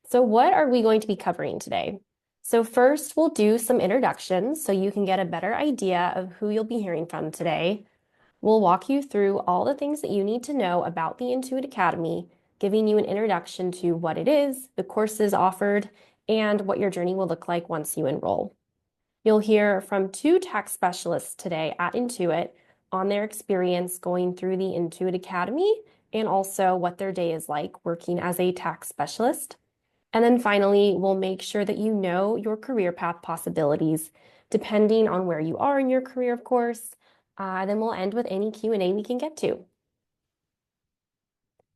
So what are we going to be covering today? So first, we'll do some introductions so you can get a better idea of who you'll be hearing from today. We'll walk you through all the things that you need to know about the Intuit Academy, giving you an introduction to what it is, the courses offered, and what your journey will look like once you enroll. You'll hear from two tax specialists today at Intuit on their experience going through the Intuit Academy and also what their day is like working as a tax specialist. And then finally, we'll make sure that you know your career path possibilities, depending on where you are in your career, of course. Then we'll end with any Q&A we can get to.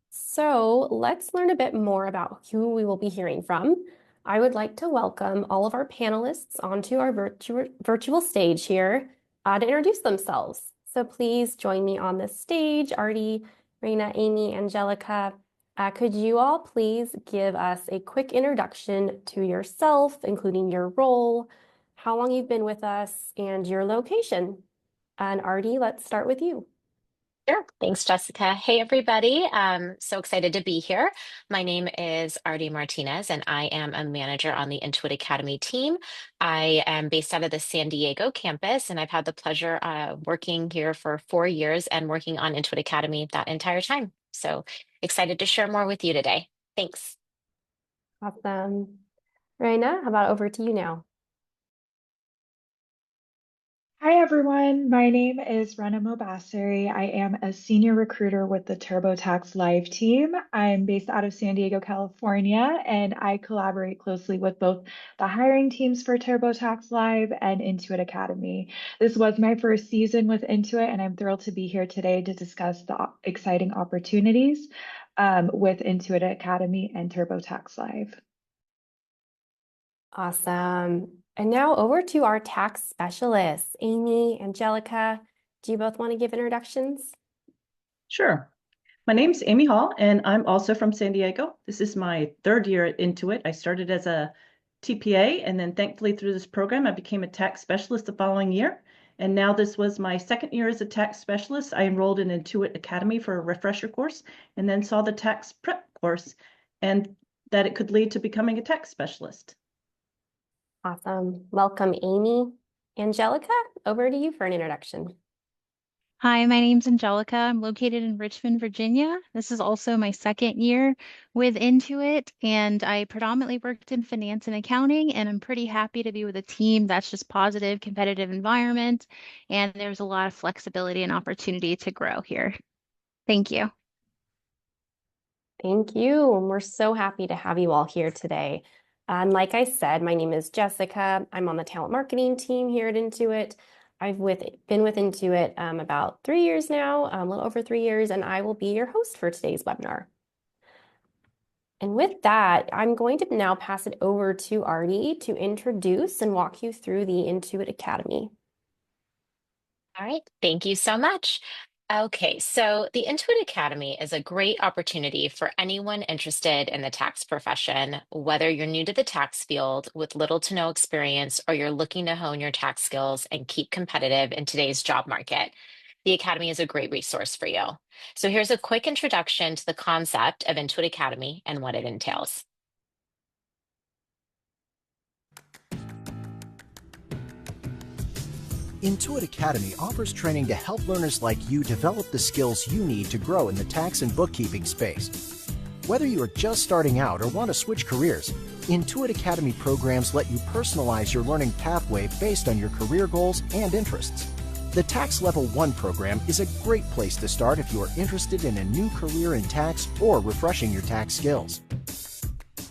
So let's learn a bit more about who we will be hearing from. I would like to welcome all of our panelists onto our virtual stage here to introduce themselves. So please join me on the stage. Artie, Raina, Amy, Angelica, could you all please give us a quick introduction to yourself, including your role, how long you've been with us, and your location? And Artie, let's start with you. Sure. Thanks, Jessica. Hey, everybody. I'm so excited to be here. My name is Artie Martinez, and I am a manager on the Intuit Academy team. I am based out of the San Diego campus, and I've had the pleasure working here for 4 years and working on Intuit Academy that entire time. So excited to share more with you today. Thanks. Awesome. Raina, how about over to you now? Hi everyone, my name is Rana Mobasseri. I am a senior recruiter with the TurboTax Live team. I'm based out of San Diego, California, and I collaborate closely with both the hiring teams for TurboTax Live and Intuit Academy. This was my first season with Intuit, and I'm thrilled to be here today to discuss the exciting opportunities with Intuit Academy and TurboTax Live. Awesome. And now over to our tax specialists, Amy, Angelica. Do you both want to give introductions? Sure. My name's Amy Hall, and I'm also from San Diego. This is my third year at Intuit. I started as a TPA, and then thankfully through this program, I became a tax specialist the following year. And now this was my second year as a tax specialist. I enrolled in Intuit Academy for a refresher course, and then saw the tax prep course, and that it could lead to becoming a tax specialist. Awesome. Welcome, Amy. Angelica, over to you for an introduction. Hi, my name's Angelica. I'm located in Richmond, Virginia. This is also my second year with Intuit, and I predominantly worked in finance and accounting, and I'm pretty happy to be with a team that's just positive, competitive environment, and there's a lot of flexibility and opportunity to grow here. Thank you. Thank you. And we're so happy to have you all here today. And like I said, my name is Jessica. I'm on the talent marketing team here at Intuit. Been with Intuit about 3 years now, a little over 3 years, and I will be your host for today's webinar. And with that, I'm going to now pass it over to Artie to introduce and walk you through the Intuit Academy. All right. Thank you so much. Okay, so the Intuit Academy is a great opportunity for anyone interested in the tax profession, whether you're new to the tax field with little to no experience or you're looking to hone your tax skills and keep competitive in today's job market. The Academy is a great resource for you. So here's a quick introduction to the concept of Intuit Academy and what it entails. Intuit Academy offers training to help learners like you develop the skills you need to grow in the tax and bookkeeping space. Whether you are just starting out or want to switch careers, Intuit Academy programs let you personalize your learning pathway based on your career goals and interests. The Tax Level 1 program is a great place to start if you are interested in a new career in tax or refreshing your tax skills.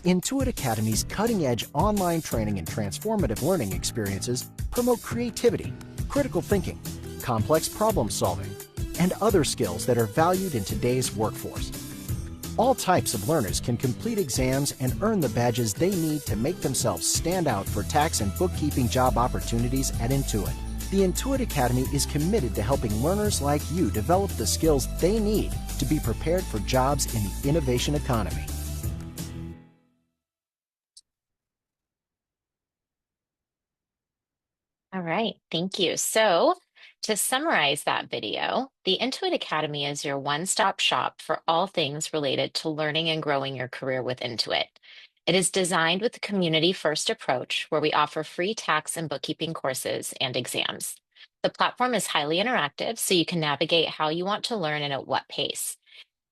Intuit Academy's cutting-edge online training and transformative learning experiences promote creativity, critical thinking, complex problem solving, and other skills that are valued in today's workforce. All types of learners can complete exams and earn the badges they need to make themselves stand out for tax and bookkeeping job opportunities at Intuit. The Intuit Academy is committed to helping learners like you develop the skills they need to be prepared for jobs in the innovation economy. All right, thank you. So, to summarize that video, the Intuit Academy is your one-stop shop for all things related to learning and growing your career with Intuit. It is designed with a community-first approach where we offer free tax and bookkeeping courses and exams. The platform is highly interactive, so you can navigate how you want to learn and at what pace.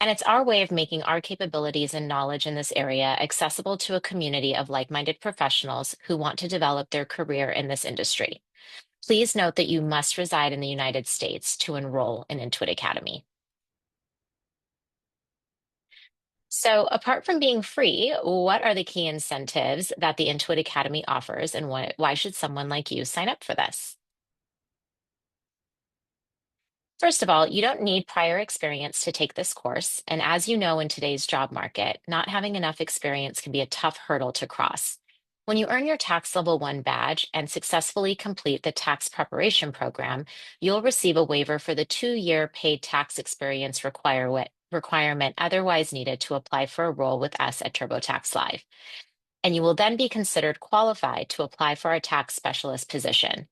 And it's our way of making our capabilities and knowledge in this area accessible to a community of like-minded professionals who want to develop their career in this industry. Please note that you must reside in the United States to enroll in Intuit Academy. So apart from being free, what are the key incentives that the Intuit Academy offers, and why should someone like you sign up for this? First of all, you don't need prior experience to take this course. And as you know, in today's job market, not having enough experience can be a tough hurdle to cross. When you earn your tax level 1 badge and successfully complete the tax preparation program, you'll receive a waiver for the 2-year paid tax experience requirement otherwise needed to apply for a role with us at TurboTax Live. And you will then be considered qualified to apply for our tax specialist position.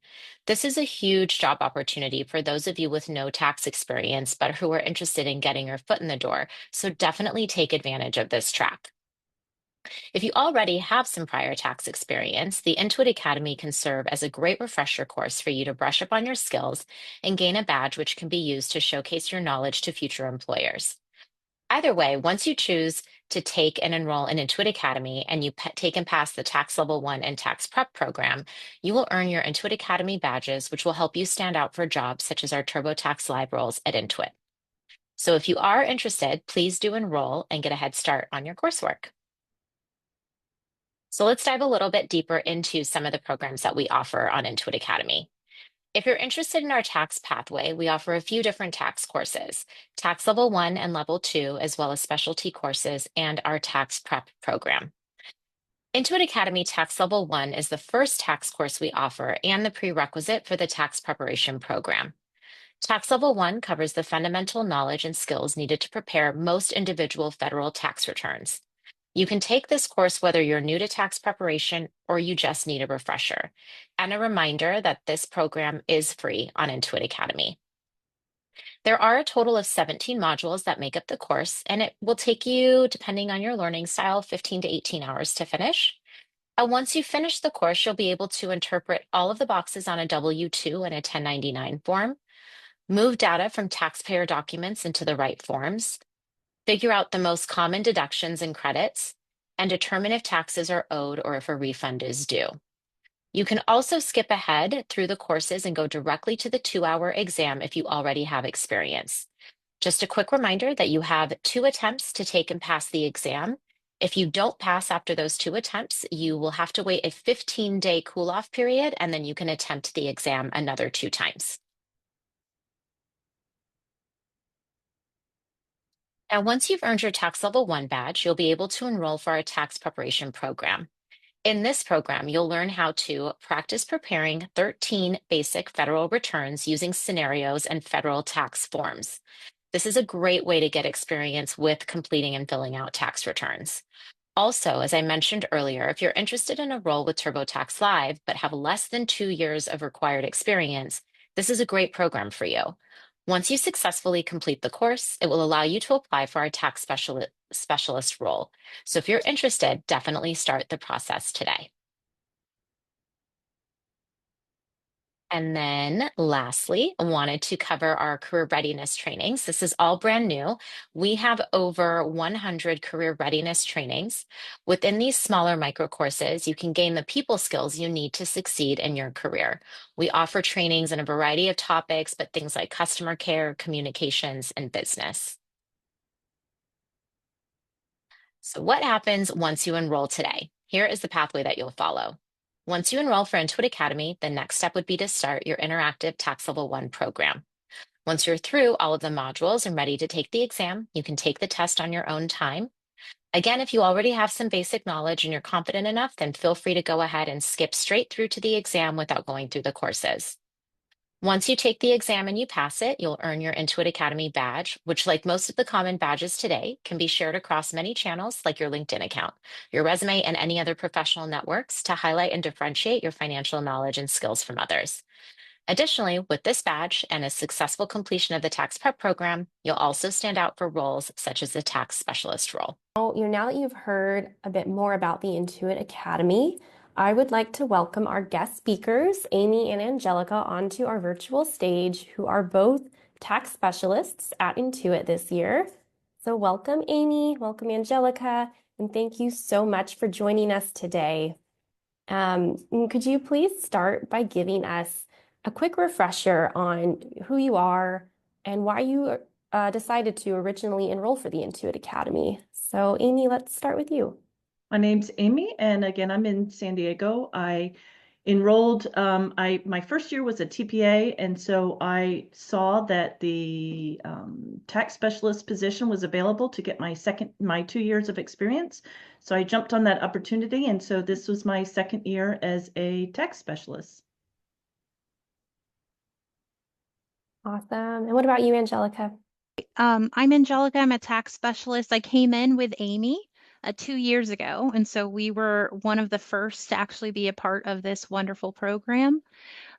This is a huge job opportunity for those of you with no tax experience, but who are interested in getting your foot in the door. So definitely take advantage of this track. If you already have some prior tax experience, the Intuit Academy can serve as a great refresher course for you to brush up on your skills and gain a badge which can be used to showcase your knowledge to future employers. Either way, once you choose to take and enroll in Intuit Academy and you take and pass the tax level 1 and tax prep program, you will earn your Intuit Academy badges, which will help you stand out for jobs such as our TurboTax Live roles at Intuit. So if you are interested, please do enroll and get a head start on your coursework. So let's dive a little bit deeper into some of the programs that we offer on Intuit Academy. If you're interested in our tax pathway, we offer a few different tax courses, tax level 1 and level 2, as well as specialty courses and our tax prep program. Intuit Academy Tax Level 1 is the first tax course we offer and the prerequisite for the tax preparation program. Tax Level 1 covers the fundamental knowledge and skills needed to prepare most individual federal tax returns. You can take this course whether you're new to tax preparation or you just need a refresher. And a reminder that this program is free on Intuit Academy. There are a total of 17 modules that make up the course, and it will take you, depending on your learning style, 15 to 18 hours to finish. And once you finish the course, you'll be able to interpret all of the boxes on a W-2 and a 1099 form, move data from taxpayer documents into the right forms, figure out the most common deductions and credits, and determine if taxes are owed or if a refund is due. You can also skip ahead through the courses and go directly to the 2-hour exam if you already have experience. Just a quick reminder that you have 2 attempts to take and pass the exam. If you don't pass after those 2 attempts, you will have to wait a 15-day cool-off period, and then you can attempt the exam another 2 times. And once you've earned your tax level 1 badge, you'll be able to enroll for our tax preparation program. In this program, you'll learn how to practice preparing 13 basic federal returns using scenarios and federal tax forms. This is a great way to get experience with completing and filling out tax returns. Also, as I mentioned earlier, if you're interested in a role with TurboTax Live but have less than 2 years of required experience, this is a great program for you. Once you successfully complete the course, it will allow you to apply for our tax specialist role. So if you're interested, definitely start the process today. And then lastly, I wanted to cover our career readiness trainings. This is all brand new. We have over 100 career readiness trainings. Within these smaller micro courses, you can gain the people skills you need to succeed in your career. We offer trainings in a variety of topics, but things like customer care, communications, and business. So what happens once you enroll today? Here is the pathway that you'll follow. Once you enroll for Intuit Academy, the next step would be to start your interactive Tax Level 1 program. Once you're through all of the modules and ready to take the exam, you can take the test on your own time. Again, if you already have some basic knowledge and you're confident enough, then feel free to go ahead and skip straight through to the exam without going through the courses. Once you take the exam and you pass it, you'll earn your Intuit Academy badge, which, like most of the common badges today, can be shared across many channels like your LinkedIn account, your resume, and any other professional networks to highlight and differentiate your financial knowledge and skills from others. Additionally, with this badge and a successful completion of the tax prep program, you'll also stand out for roles such as the tax specialist role. Now that you've heard a bit more about the Intuit Academy, I would like to welcome our guest speakers, Amy and Angelica, onto our virtual stage, who are both tax specialists at Intuit this year. So welcome, Amy, welcome, Angelica, and thank you so much for joining us today. Could you please start by giving us a quick refresher on who you are and why you decided to originally enroll for the Intuit Academy? So, Amy, let's start with you. My name's Amy, and again, I'm in San Diego. I enrolled, my first year was a TPA, and so I saw that the tax specialist position was available to get my 2 years of experience. So I jumped on that opportunity, and so this was my second year as a tax specialist. Awesome. And what about you, Angelica? I'm Angelica. I'm a tax specialist. I came in with Amy 2 years ago, and so we were one of the first to actually be a part of this wonderful program.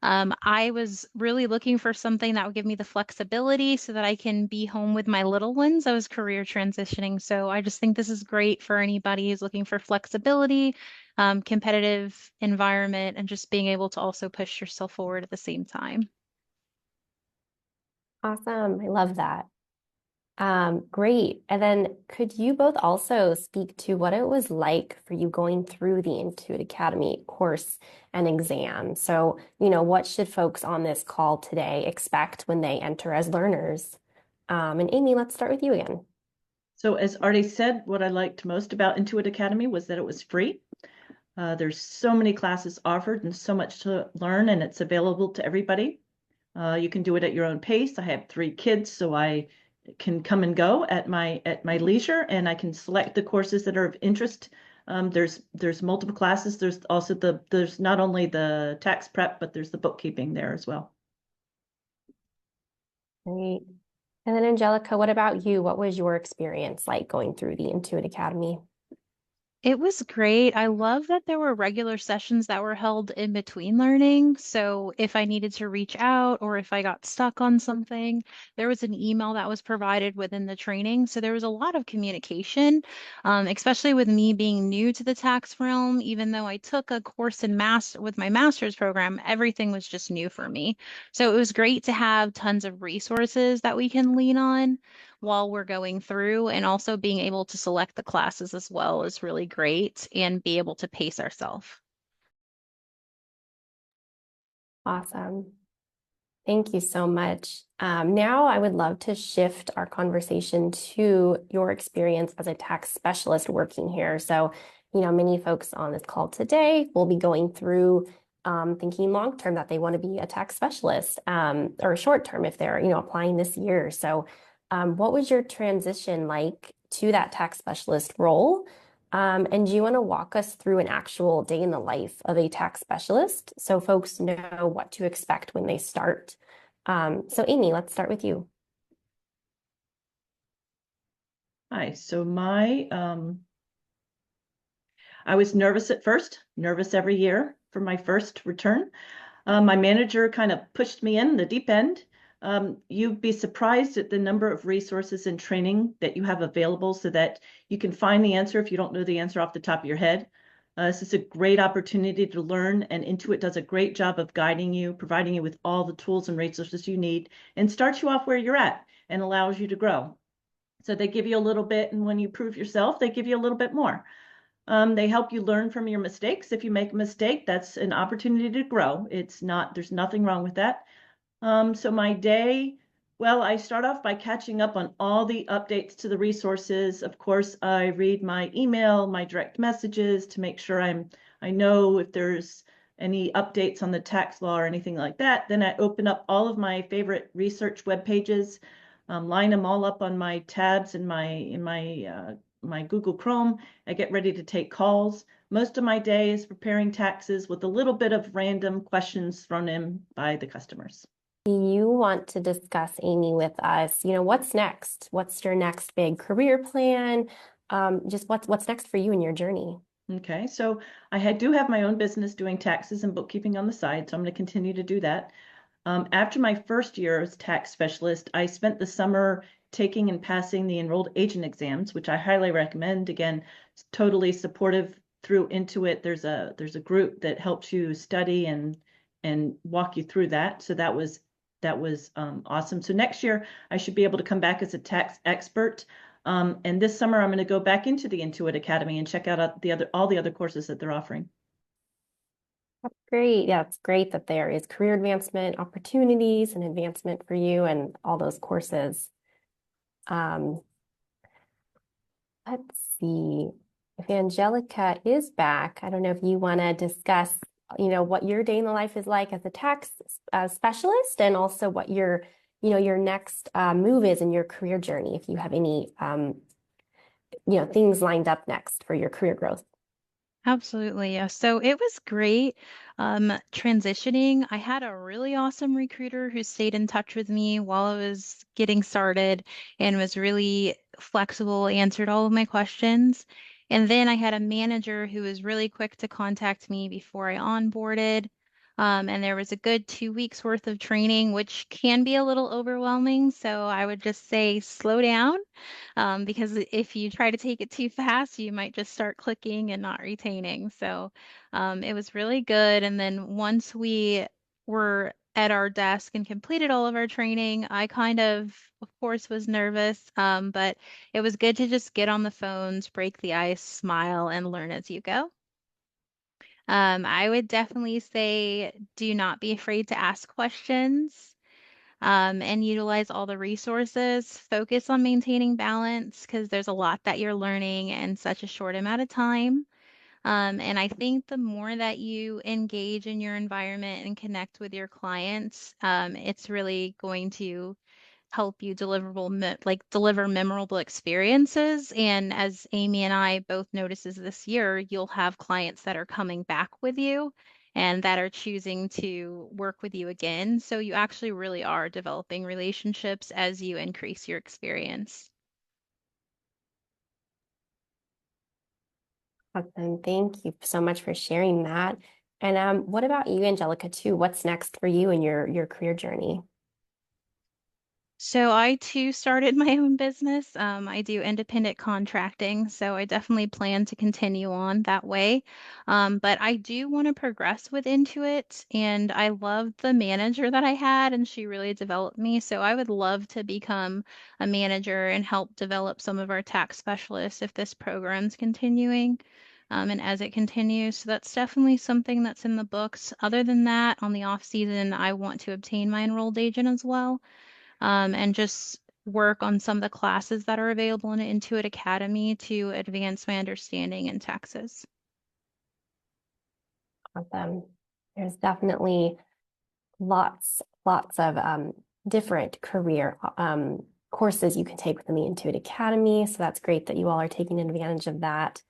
I was really looking for something that would give me the flexibility so that I can be home with my little ones. I was career transitioning, so I just think this is great for anybody who's looking for flexibility, competitive environment, and just being able to also push yourself forward at the same time. Awesome. I love that. Great. And then could you both also speak to what it was like for you going through the Intuit Academy course and exam? So, what should folks on this call today expect when they enter as learners? And Amy, let's start with you again. So as already said, what I liked most about Intuit Academy was that it was free. There's so many classes offered and so much to learn, and it's available to everybody. You can do it at your own pace. I have 3 kids, so I can come and go at my leisure, and I can select the courses that are of interest. There's multiple classes. There's also there's not only the tax prep, but there's the bookkeeping there as well. Great. And then Angelica, what about you? What was your experience like going through the Intuit Academy? It was great. I love that there were regular sessions that were held in between learning. So if I needed to reach out or if I got stuck on something, there was an email that was provided within the training. So there was a lot of communication, especially with me being new to the tax realm. Even though I took a course in with my master's program, everything was just new for me. So it was great to have tons of resources that we can lean on while we're going through, and also being able to select the classes as well is really great and be able to pace ourselves. Awesome. Thank you so much. Now I would love to shift our conversation to your experience as a tax specialist working here. So, many folks on this call today will be going through thinking long-term that they want to be a tax specialist, or short-term if they're, applying this year. So what was your transition like to that tax specialist role? And do you want to walk us through an actual day in the life of a tax specialist so folks know what to expect when they start? So Amy, let's start with you. Hi, so I was nervous at first, nervous every year for my first return. My manager kind of pushed me in the deep end. You'd be surprised at the number of resources and training that you have available so that you can find the answer if you don't know the answer off the top of your head. This is a great opportunity to learn, and Intuit does a great job of guiding you, providing you with all the tools and resources you need, and starts you off where you're at and allows you to grow. So they give you a little bit, and when you prove yourself, they give you a little bit more. They help you learn from your mistakes. If you make a mistake, that's an opportunity to grow. There's nothing wrong with that. So my day, well, I start off by catching up on all the updates to the resources. Of course, I read my email, my direct messages to make sure I know if there's any updates on the tax law or anything like that. Then I open up all of my favorite research web pages, line them all up on my tabs in my Google Chrome. I get ready to take calls. Most of my day is preparing taxes with a little bit of random questions thrown in by the customers. You want to discuss, Amy, with us, what's next? What's your next big career plan? Just what's next for you in your journey? Okay, so I do have my own business doing taxes and bookkeeping on the side, so I'm going to continue to do that. After my first year as tax specialist, I spent the summer taking and passing the enrolled agent exams, which I highly recommend. Again, totally supportive through Intuit. There's a group that helps you study and walk you through that. So that was awesome. So next year I should be able to come back as a tax expert. And this summer I'm going to go back into the Intuit Academy and check out all the other courses that they're offering. That's great. Yeah, it's great that there is career advancement opportunities and advancement for you and all those courses. Um, let's see if Angelica is back. I don't know if you want to discuss, what your day in the life is like as a tax specialist, and also what your next move is in your career journey. If you have any, things lined up next for your career growth. Absolutely. Yeah. So it was great transitioning. I had a really awesome recruiter who stayed in touch with me while I was getting started and was really flexible, answered all of my questions. And then I had a manager who was really quick to contact me before I onboarded. And there was a good 2 weeks worth of training, which can be a little overwhelming. So I would just say slow down, because if you try to take it too fast, you might just start clicking and not retaining. So it was really good. And then once we were at our desk and completed all of our training, I of course, was nervous, but it was good to just get on the phones, break the ice, smile, and learn as you go. I would definitely say do not be afraid to ask questions, and utilize all the resources. Focus on maintaining balance because there's a lot that you're learning in such a short amount of time. And I think the more that you engage in your environment and connect with your clients, it's really going to help you deliver memorable experiences. And as Amy and I both notices this year, you'll have clients that are coming back with you and that are choosing to work with you again. So you actually really are developing relationships as you increase your experience. Awesome. Thank you so much for sharing that. And what about you, Angelica, too? What's next for you in your career journey? So I too started my own business. I do independent contracting, so I definitely plan to continue on that way. But I do want to progress with Intuit, and I love the manager that I had, and she really developed me. So I would love to become a manager and help develop some of our tax specialists if this program's continuing. And as it continues, so that's definitely something that's in the books. Other than that, on the off season, I want to obtain my enrolled agent as well, and just work on some of the classes that are available in Intuit Academy to advance my understanding in taxes. Awesome. There's definitely lots of different career courses you can take within the Intuit Academy. So that's great that you all are taking advantage of that.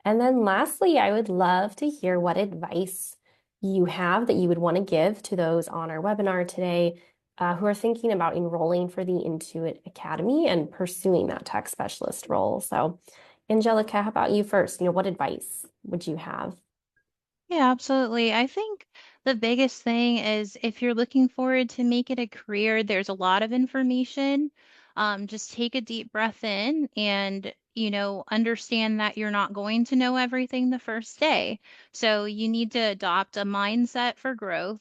And then lastly, I would love to hear what advice you have that you would want to give to those on our webinar today who are thinking about enrolling for the Intuit Academy and pursuing that tax specialist role. So Angelica, how about you first? What advice would you have? Yeah, absolutely. I think the biggest thing is if you're looking forward to make it a career, there's a lot of information. Just take a deep breath in and, understand that you're not going to know everything the first day. So you need to adopt a mindset for growth,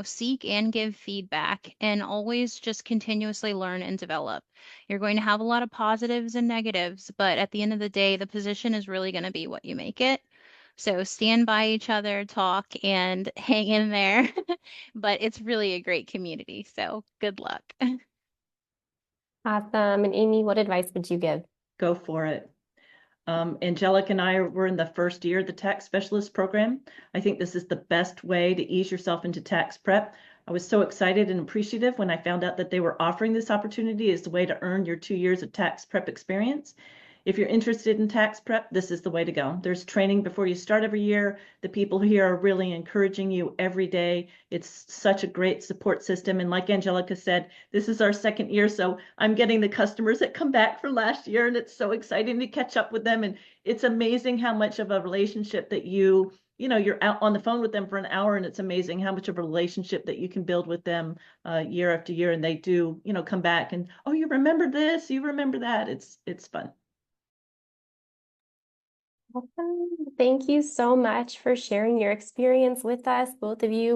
seek and give feedback, and always just continuously learn and develop. You're going to have a lot of positives and negatives, but at the end of the day, the position is really going to be what you make it. So stand by each other, talk, and hang in there. But it's really a great community. So good luck. Awesome. And Amy, what advice would you give? Go for it. Angelica and I were in the first year of the tax specialist program. I think this is the best way to ease yourself into tax prep. I was so excited and appreciative when I found out that they were offering this opportunity as a way to earn your 2 years of tax prep experience. if you're interested in tax prep, this is the way to go. There's training before you start every year. The people here are really encouraging you every day. It's such a great support system. And like Angelica said, this is our second year. So I'm getting the customers that come back for last year, and it's so exciting to catch up with them. And it's amazing how much of a relationship that you're out on the phone with them for an hour, and it's amazing how much of a relationship that you can build with them year after year. And they do, come back and, oh, you remember this, you remember that. It's fun. Awesome. Thank you so much for sharing your experience with us, both of you.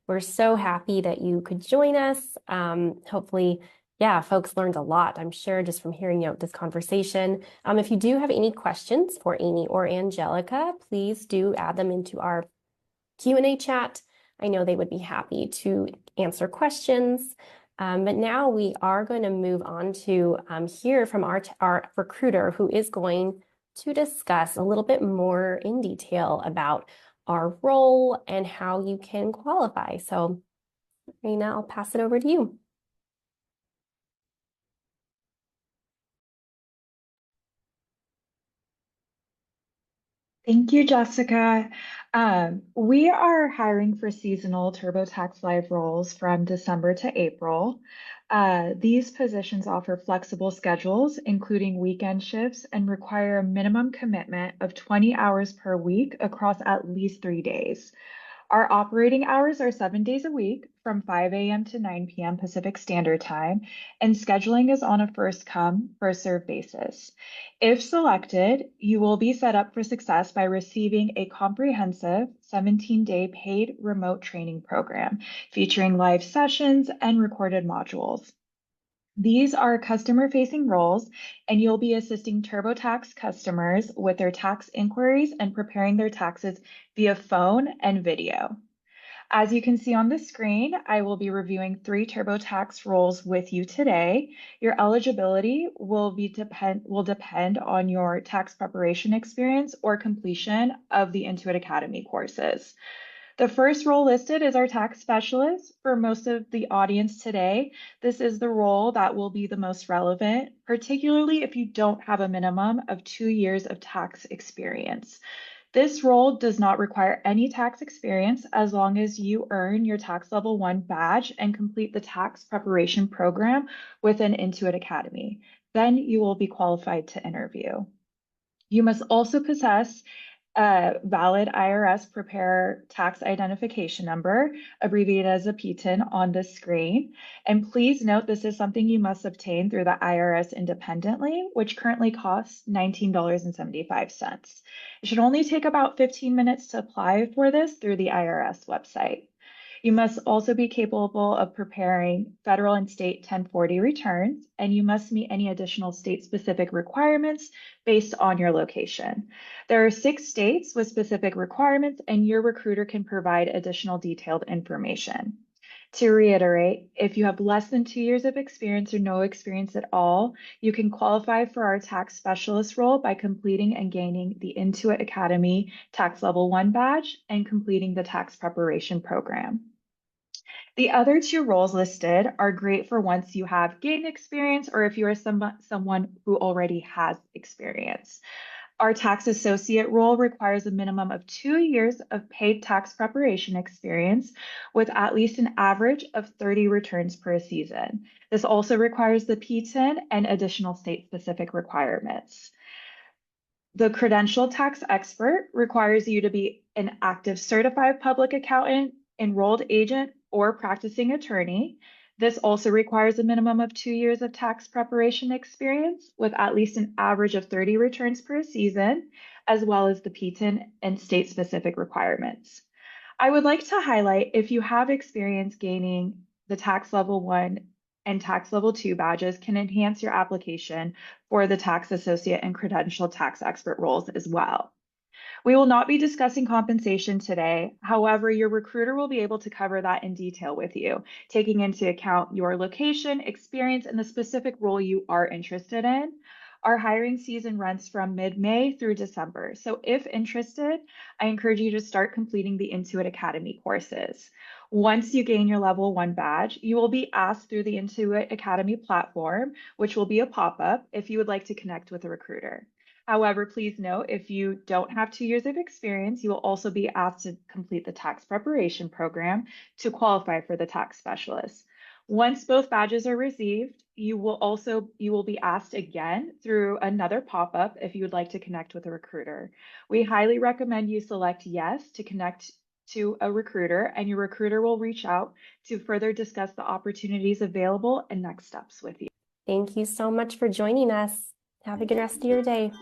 We're so happy that you could join us. Hopefully, yeah, folks learned a lot, I'm sure, just from hearing out this conversation. If you do have any questions for Amy or Angelica, please do add them into our Q&A chat. I know they would be happy to answer questions. But now we are going to move on to hear from our recruiter, who is going to discuss a little bit more in detail about our role and how you can qualify. So, Raina, I'll pass it over to you. Thank you, Jessica. We are hiring for seasonal TurboTax Live roles from December to April. These positions offer flexible schedules, including weekend shifts, and require a minimum commitment of 20 hours per week across at least 3 days. Our operating hours are 7 days a week from 5 a.m. to 9 p.m. Pacific Standard Time, and scheduling is on a first come, first served basis. If selected, you will be set up for success by receiving a comprehensive 17-day paid remote training program featuring live sessions and recorded modules. These are customer-facing roles, and you'll be assisting TurboTax customers with their tax inquiries and preparing their taxes via phone and video. As you can see on the screen, I will be reviewing 3 TurboTax roles with you today. Your eligibility will depend on your tax preparation experience or completion of the Intuit Academy courses. The first role listed is our tax specialist. For most of the audience today, this is the role that will be the most relevant, particularly if you don't have a minimum of 2 years of tax experience. This role does not require any tax experience as long as you earn your tax level 1 badge and complete the tax preparation program within Intuit Academy. Then you will be qualified to interview. You must also possess a valid IRS preparer tax identification number, abbreviated as a PTIN, on the screen. And please note this is something you must obtain through the IRS independently, which currently costs $19.75. It should only take about 15 minutes to apply for this through the IRS website. You must also be capable of preparing federal and state 1040 returns, and you must meet any additional state-specific requirements based on your location. There are 6 states with specific requirements, and your recruiter can provide additional detailed information. To reiterate, if you have less than 2 years of experience or no experience at all, you can qualify for our tax specialist role by completing and gaining the Intuit Academy Tax Level 1 badge and completing the tax preparation program. The other 2 roles listed are great for once you have gained experience or if you are someone who already has experience. Our tax associate role requires a minimum of 2 years of paid tax preparation experience with at least an average of 30 returns per season. This also requires the PTIN and additional state-specific requirements. The credentialed tax expert requires you to be an active certified public accountant, enrolled agent, or practicing attorney. This also requires a minimum of 2 years of tax preparation experience with at least an average of 30 returns per season, as well as the PTIN and state-specific requirements. I would like to highlight if you have experience gaining the tax level 1 and tax level 2 badges can enhance your application for the tax associate and credentialed tax expert roles as well. We will not be discussing compensation today. However, your recruiter will be able to cover that in detail with you, taking into account your location, experience, and the specific role you are interested in. Our hiring season runs from mid-May through December. So if interested, I encourage you to start completing the Intuit Academy courses. Once you gain your level 1 badge, you will be asked through the Intuit Academy platform, which will be a pop-up, if you would like to connect with a recruiter. However, please note, if you don't have 2 years of experience, you will also be asked to complete the tax preparation program to qualify for the tax specialist. Once both badges are received, you will be asked again through another pop-up if you would like to connect with a recruiter. We highly recommend you select yes to connect to a recruiter, and your recruiter will reach out to further discuss the opportunities available and next steps with you. Thank you so much for joining us. Have a good rest of your day.